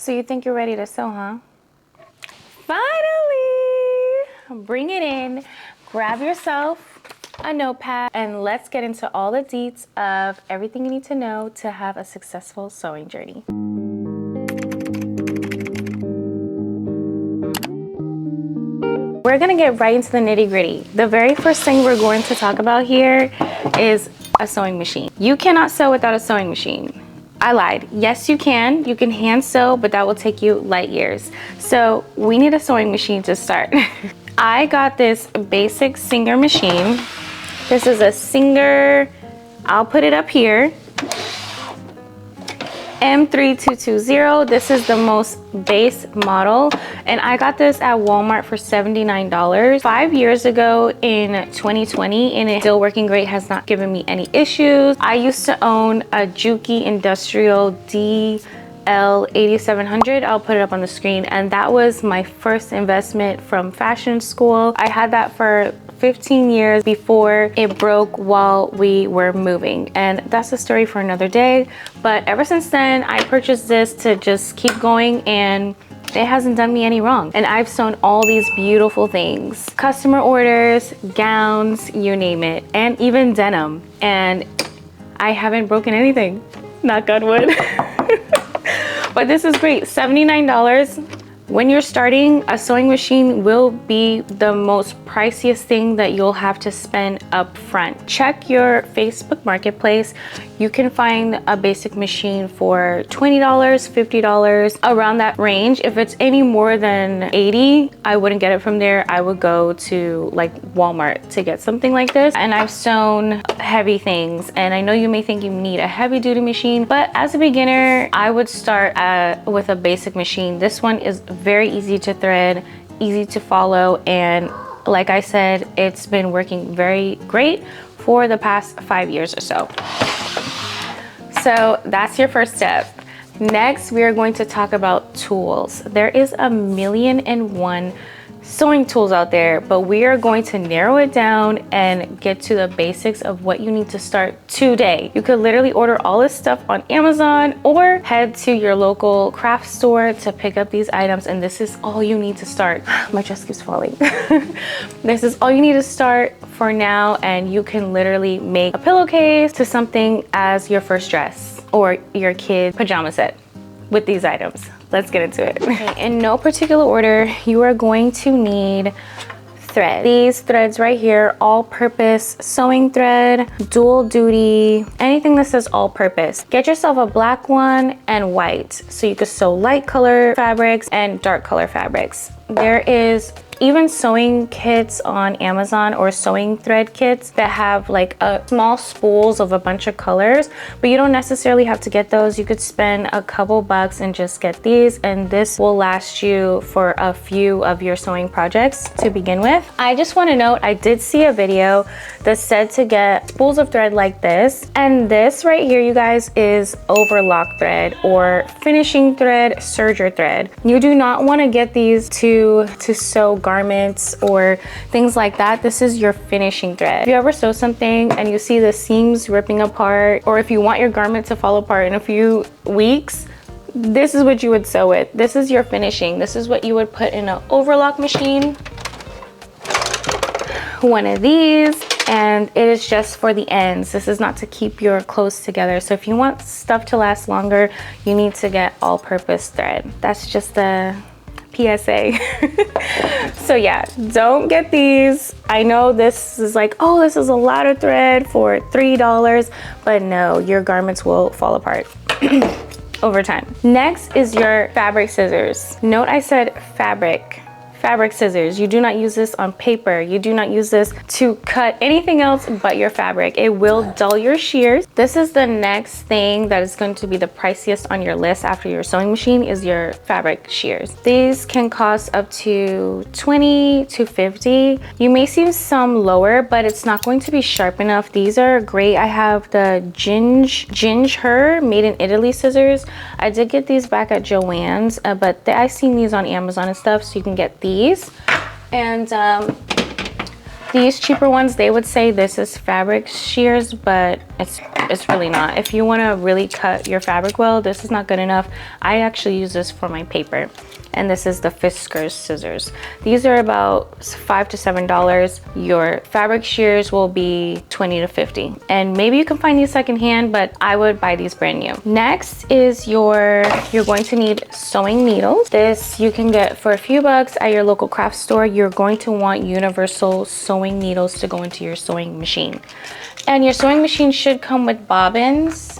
So you think you're ready to sew, huh? Finally! Bring it in, grab yourself a notepad, and let's get into all the deets of everything you need to know to have a successful sewing journey. We're gonna get right into the nitty-gritty. The very first thing we're going to talk about here is a sewing machine. You cannot sew without a sewing machine. I lied. Yes, you can. You can hand sew, but that will take you light years. So we need a sewing machine to start. I got this basic Singer machine. This is a Singer, I'll put it up here, M3220. This is the most base model, and I got this at Walmart for $79 5 years ago in 2020, and it's still working great, has not given me any issues. I used to own a Juki Industrial DL8700. I'll put it up on the screen, and that was my first investment from fashion school. I had that for 15 years before it broke while we were moving, and that's a story for another day. But ever since then, I purchased this to just keep going, and it hasn't done me any wrong. And I've sewn all these beautiful things, customer orders, gowns, you name it, and even denim, and I haven't broken anything, knock on wood. But this is great. $79. When you're starting, a sewing machine will be the most priciest thing that you'll have to spend up front. Check your Facebook Marketplace. You can find a basic machine for $20, $50, around that range. If it's any more than $80, I wouldn't get it from there. I would go to like Walmart to get something like this. And I've sewn heavy things, and I know you may think you need a heavy duty machine, but as a beginner, I would start with a basic machine. This one is very easy to thread, easy to follow, and like I said, it's been working very great for the past 5 years or so. So that's your first step. Next, we are going to talk about tools. There is 1,000,001 sewing tools out there, but we are going to narrow it down and get to the basics of what you need to start today. You could literally order all this stuff on Amazon or head to your local craft store to pick up these items, and this is all you need to start. My dress keeps falling. This is all you need to start for now, and you can literally make a pillowcase to something as your first dress or your kid's pajama set with these items. Let's get into it. Okay, in no particular order, you are going to need thread. These threads right here, all-purpose sewing thread, dual duty, anything that says all-purpose. Get yourself a black one and white, so you can sew light color fabrics and dark color fabrics. There is even sewing kits on Amazon or sewing thread kits that have like small spools of a bunch of colors, but you don't necessarily have to get those. You could spend a couple bucks and just get these, and this will last you for a few of your sewing projects to begin with. I just want to note, I did see a video that said to get spools of thread like this, and this right here, you guys, is overlock thread or finishing thread, serger thread. You do not want to get these to sew garments or things like that. This is your finishing thread. If you ever sew something and you see the seams ripping apart, or if you want your garment to fall apart in a few weeks, this is what you would sew with. This is your finishing. This is what you would put in an overlock machine. One of these, and it is just for the ends. This is not to keep your clothes together. So if you want stuff to last longer, you need to get all-purpose thread. That's just a PSA. So yeah, don't get these. I know this is like, oh, this is a lot of thread for $3, but no, your garments will fall apart over time. Next is your fabric scissors. Note I said fabric scissors. You do not use this on paper. You do not use this to cut anything else but your fabric. It will dull your shears. This is the next thing that is going to be the priciest on your list after your sewing machine, is your fabric shears. These can cost up to $20 to $50. You may see some lower, but it's not going to be sharp enough. These are great. I have the Ginger made in Italy scissors. I did get these back at Joann's, but I've seen these on Amazon and stuff, so you can get these. And These cheaper ones, they would say this is fabric shears, but it's really not. If you want to really cut your fabric well, this is not good enough. I actually use this for my paper. And this is the Fiskars scissors. These are about $5 to $7. Your fabric shears will be $20 to $50. And maybe you can find these secondhand, but I would buy these brand new. Next is you're going to need sewing needles. This you can get for a few bucks at your local craft store. You're going to want universal sewing needles to go into your sewing machine. And your sewing machine should come with bobbins.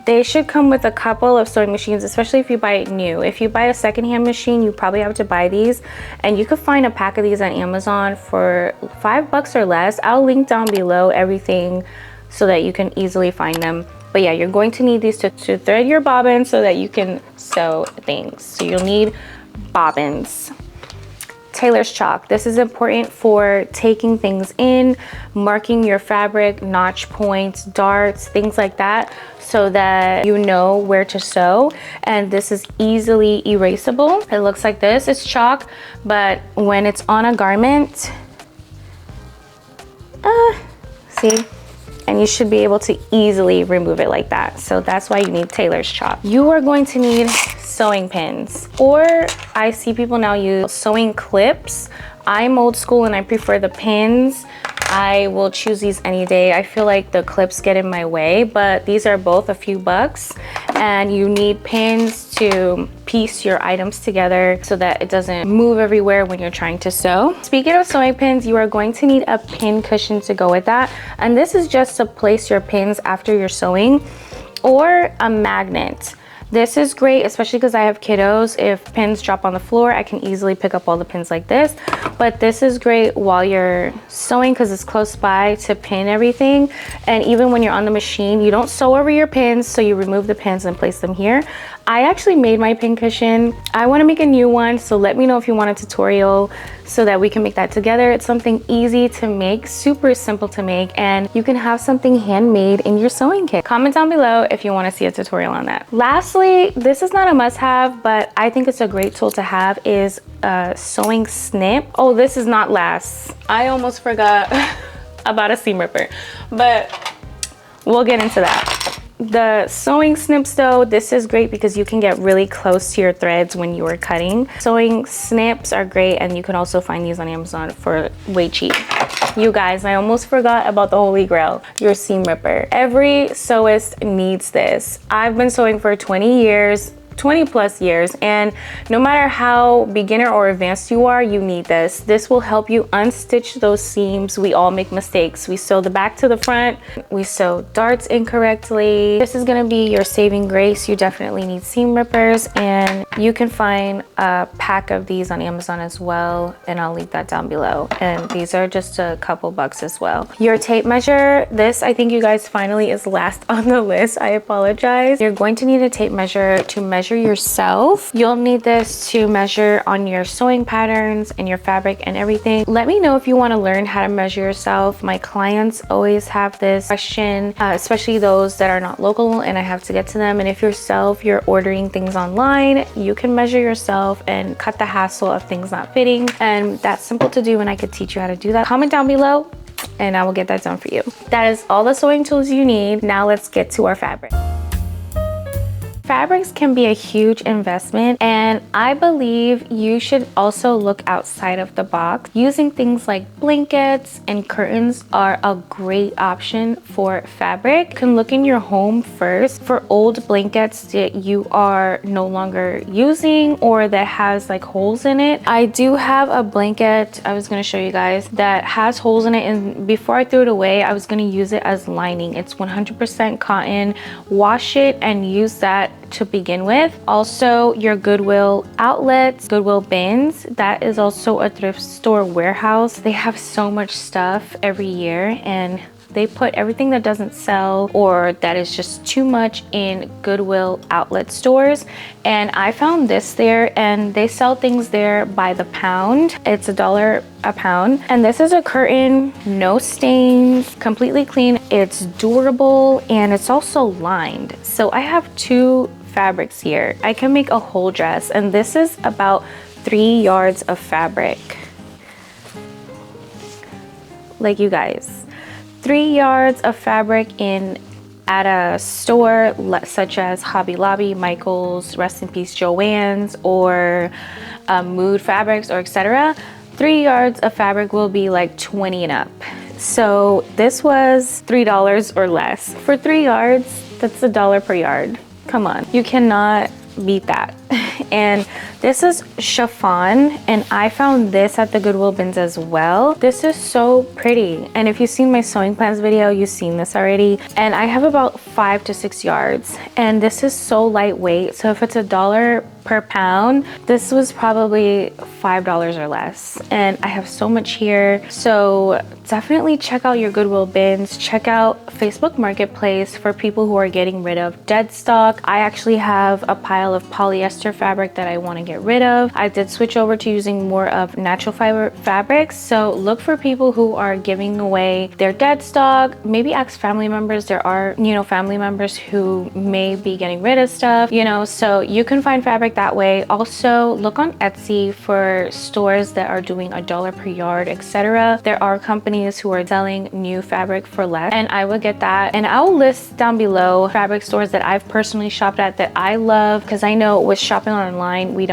They should come with a couple of sewing machines, especially if you buy it new. If you buy a secondhand machine, you probably have to buy these, and you could find a pack of these on Amazon for $5 or less. I'll link down below everything so that you can easily find them. But yeah, you're going to need these to thread your bobbin so that you can sew things. So you'll need bobbins. Tailor's chalk. This is important for taking things in, marking your fabric, notch points, darts, things like that, so that you know where to sew. And this is easily erasable. It looks like this. It's chalk, but when it's on a garment, see? And you should be able to easily remove it like that. So that's why you need tailor's chalk. You are going to need sewing pins, or I see people now use sewing clips. I'm old school and I prefer the pins. I will choose these any day. I feel like the clips get in my way, but these are both a few bucks, and you need pins to piece your items together so that it doesn't move everywhere when you're trying to sew. Speaking of sewing pins, you are going to need a pin cushion to go with that. And this is just to place your pins after you're sewing, or a magnet. This is great, especially because I have kiddos. If pins drop on the floor, I can easily pick up all the pins like this. But this is great while you're sewing because it's close by to pin everything. And even when you're on the machine, you don't sew over your pins, so you remove the pins and place them here. I actually made my pin cushion. I want to make a new one, so let me know if you want a tutorial so that we can make that together. It's something easy to make, super simple to make, and you can have something handmade in your sewing kit. Comment down below if you want to see a tutorial on that. Lastly, this is not a must-have, but I think it's a great tool to have, is a sewing snip. Oh, this is not last. I almost forgot about a seam ripper, but we'll get into that. The sewing snips though, this is great because you can get really close to your threads when you are cutting. Sewing snips are great, and you can also find these on Amazon for way cheap. You guys, I almost forgot about the holy grail, your seam ripper. Every sewist needs this. I've been sewing for 20 plus years, and no matter how beginner or advanced you are, you need this. This will help you unstitch those seams. We all make mistakes. We sew the back to the front, we sew darts incorrectly. This is gonna be your saving grace. You definitely need seam rippers, and you can find a pack of these on Amazon as well, and I'll leave that down below. And these are just a couple bucks as well. Your tape measure, this I think you guys finally is last on the list. I apologize. You're going to need a tape measure to measure yourself. You'll need this to measure on your sewing patterns and your fabric and everything. Let me know if you want to learn how to measure yourself. My clients always have this question, especially those that are not local and I have to get to them. And if you're ordering things online, you can measure yourself and cut the hassle of things not fitting. And that's simple to do, and I could teach you how to do that. Comment down below and I will get that done for you. That is all the sewing tools you need. Now let's get to our fabric. Fabrics can be a huge investment, and I believe you should also look outside of the box. Using things like blankets and curtains are a great option for fabric. You can look in your home first for old blankets that you are no longer using or that has like holes in it. I do have a blanket I was going to show you guys that has holes in it, and before I threw it away, I was going to use it as lining. It's 100% cotton. Wash it and use that to begin with. Also, your Goodwill outlets, Goodwill bins, that is also a thrift store warehouse. They have so much stuff every year, and they put everything that doesn't sell or that is just too much in Goodwill outlet stores. And I found this there, and they sell things there by the pound. It's $1 a pound. And this is a curtain, no stains, completely clean. It's durable, and it's also lined. So I have two fabrics here. I can make a whole dress, and this is about 3 yards of fabric. Like, you guys, 3 yards of fabric at a store such as Hobby Lobby, Michael's, rest in peace Joann's, or MoodFabrics, or etc. 3 yards of fabric will be like 20 and up. So this was $3 or less. For 3 yards, that's $1 per yard. Come on, you cannot beat that. And this is chiffon, and I found this at the Goodwill bins as well. This is so pretty, and if you've seen my sewing plans video, you've seen this already. And I have about 5 to 6 yards, and this is so lightweight. So if it's $1 per pound, this was probably $5 or less, and I have so much here. So definitely check out your Goodwill bins. Check out Facebook Marketplace for people who are getting rid of dead stock. I actually have a pile of polyester fabric that I want to get rid of. I did switch over to using more of natural fiber fabrics, so look for people who are giving away their dead stock. Maybe ask family members. There are, you know, family members who may be getting rid of stuff, you know, so you can find fabric that way. Also, look on Etsy for stores that are doing $1 per yard, etc. There are companies who are selling new fabric for less, and I would get that. And I'll list down below fabric stores that I've personally shopped at that I love, because I know with shopping online, we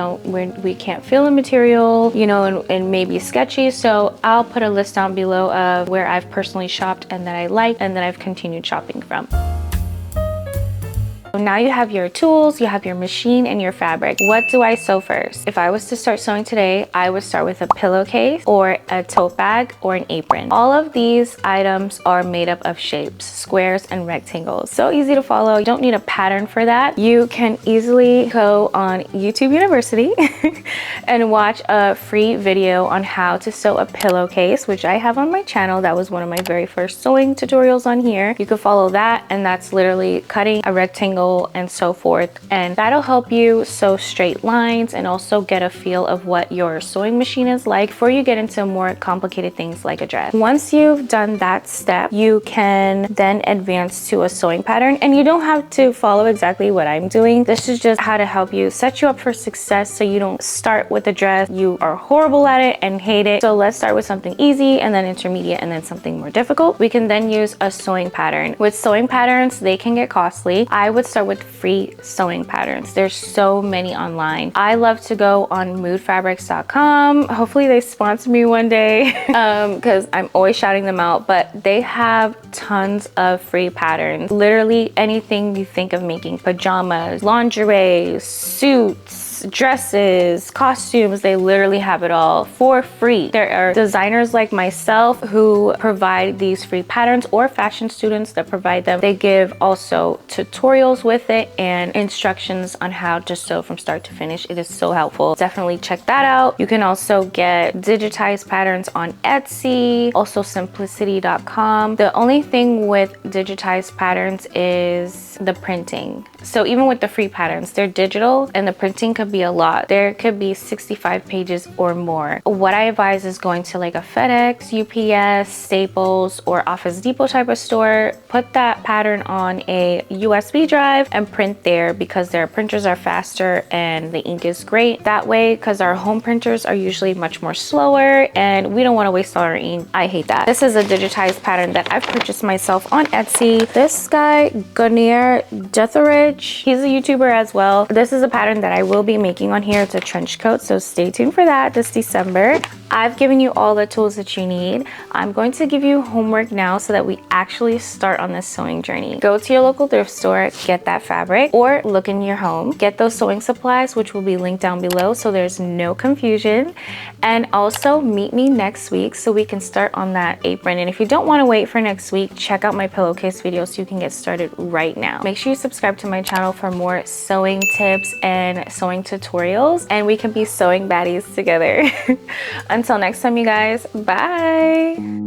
can't feel the material, you know, and maybe sketchy. So I'll put a list down below of where I've personally shopped and that I like and that I've continued shopping from. Now you have your tools, you have your machine, and your fabric. What do I sew first? If I was to start sewing today, I would start with a pillowcase or a tote bag or an apron. All of these items are made up of shapes, squares and rectangles. So easy to follow. You don't need a pattern for that. You can easily go on YouTube University and watch a free video on how to sew a pillowcase, which I have on my channel. That was one of my very first sewing tutorials on here. You could follow that, and that's literally cutting a rectangle and so forth, and that'll help you sew straight lines and also get a feel of what your sewing machine is like before you get into more complicated things like a dress. Once you've done that step, you can then advance to a sewing pattern, and you don't have to follow exactly what I'm doing. This is just how to help you set you up for success, so you don't start with a dress, you are horrible at it and hate it. So let's start with something easy, and then intermediate, and then something more difficult. We can then use a sewing pattern. With sewing patterns, they can get costly. I would start with free sewing patterns. There's so many online. I love to go on MoodFabrics.com. Hopefully they sponsor me one day, because I'm always shouting them out, but they have tons of free patterns. Literally anything you think of making: pajamas, lingerie, suits, dresses, costumes. They literally have it all for free. There are designers like myself who provide these free patterns, or fashion students that provide them. They give also tutorials with it and instructions on how to sew from start to finish. It is so helpful. Definitely check that out. You can also get digitized patterns on Etsy, also simplicity.com. The only thing with digitized patterns is the printing. So even with the free patterns, they're digital, and the printing could be a lot. There could be 65 pages or more. What I advise is going to like a FedEx, UPS, Staples, or Office Depot type of store. Put that pattern on a USB drive and print there, because their printers are faster and the ink is great that way, because our home printers are usually much more slower and we don't want to waste all our ink. I hate that. This is a digitized pattern that I've purchased myself on Etsy. This guy, Gunnar Detheridge, he's a YouTuber as well. This is a pattern that I will be making on here. It's a trench coat, so stay tuned for that this December. I've given you all the tools that you need. I'm going to give you homework now so that we actually start on this sewing journey. Go to your local thrift store, get that fabric, or look in your home. Get those sewing supplies, which will be linked down below so there's no confusion. And also meet me next week so we can start on that apron. And if you don't want to wait for next week, check out my pillowcase video so you can get started right now. Make sure you subscribe to my channel for more sewing tips and sewing tutorials, and we can be sewing baddies together. Until next time, you guys, bye.